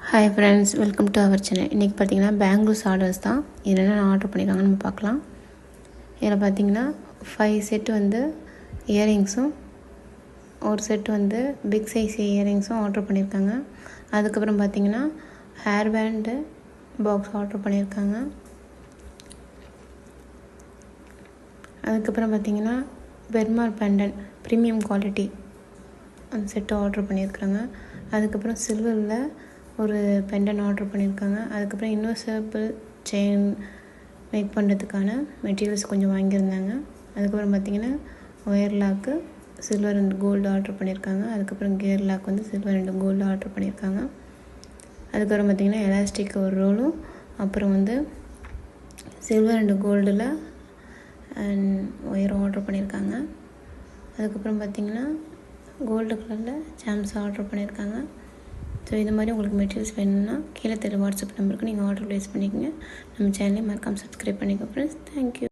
Hi friends, welcome to our channel. இன்றைக்கி பார்த்தீங்கன்னா bangles orders தான். என்னென்ன ஆர்டர் பண்ணியிருக்காங்கன்னு நம்ம பார்க்கலாம். இதில் பார்த்தீங்கன்னா 5 செட்டு வந்து இயரிங்ஸும் ஒரு செட்டு வந்து பிக் சைஸ் இயரிங்ஸும் ஆர்டர் பண்ணியிருக்காங்க. அதுக்கப்புறம் பார்த்தீங்கன்னா ஹேர் பேண்டு பாக்ஸ் ஆர்டர் பண்ணியிருக்காங்க. அதுக்கப்புறம் பார்த்தீங்கன்னா பெர்மார் பெண்டன் ப்ரீமியம் குவாலிட்டி அந்த செட்டு ஆர்டர் பண்ணியிருக்காங்க. அதுக்கப்புறம் சில்வரில் ஒரு பெண்டன் ஆர்டர் பண்ணியிருக்காங்க. அதுக்கப்புறம் இன்வெர்சிபிள் செயின் மேக் பண்ணுறதுக்கான மெட்டீரியல்ஸ் கொஞ்சம் வாங்கியிருந்தாங்க. அதுக்கப்புறம் பார்த்திங்கன்னா wire lock silver and gold order பண்ணியிருக்காங்க. அதுக்கப்புறம் கியர் லாக் வந்து சில்வர் அண்ட் கோல்டு ஆர்டர் பண்ணியிருக்காங்க. அதுக்கப்புறம் பார்த்திங்கன்னா எலாஸ்டிக் ஒரு ரோலும், அப்புறம் வந்து சில்வர் அண்ட் கோல்டில் அண்ட் ஒயர் ஆர்டர் பண்ணியிருக்காங்க. அதுக்கப்புறம் பார்த்திங்கன்னா கோல்டு கலரில் ஜாம்ஸ் ஆர்டர் பண்ணியிருக்காங்க. ஸோ இது மாதிரி உங்களுக்கு மெட்டீரியல்ஸ் வேணும்னா கீழே தெரிய வாட்ஸ்அப் நம்பருக்கு நீங்கள் ஆர்டர் ப்ளேஸ் பண்ணிக்கோங்க. நம்ம சேனலையும் மறக்காமல் சப்ஸ்கிரைப் பண்ணிக்கோங்க ஃப்ரெண்ட்ஸ். தேங்க்யூ.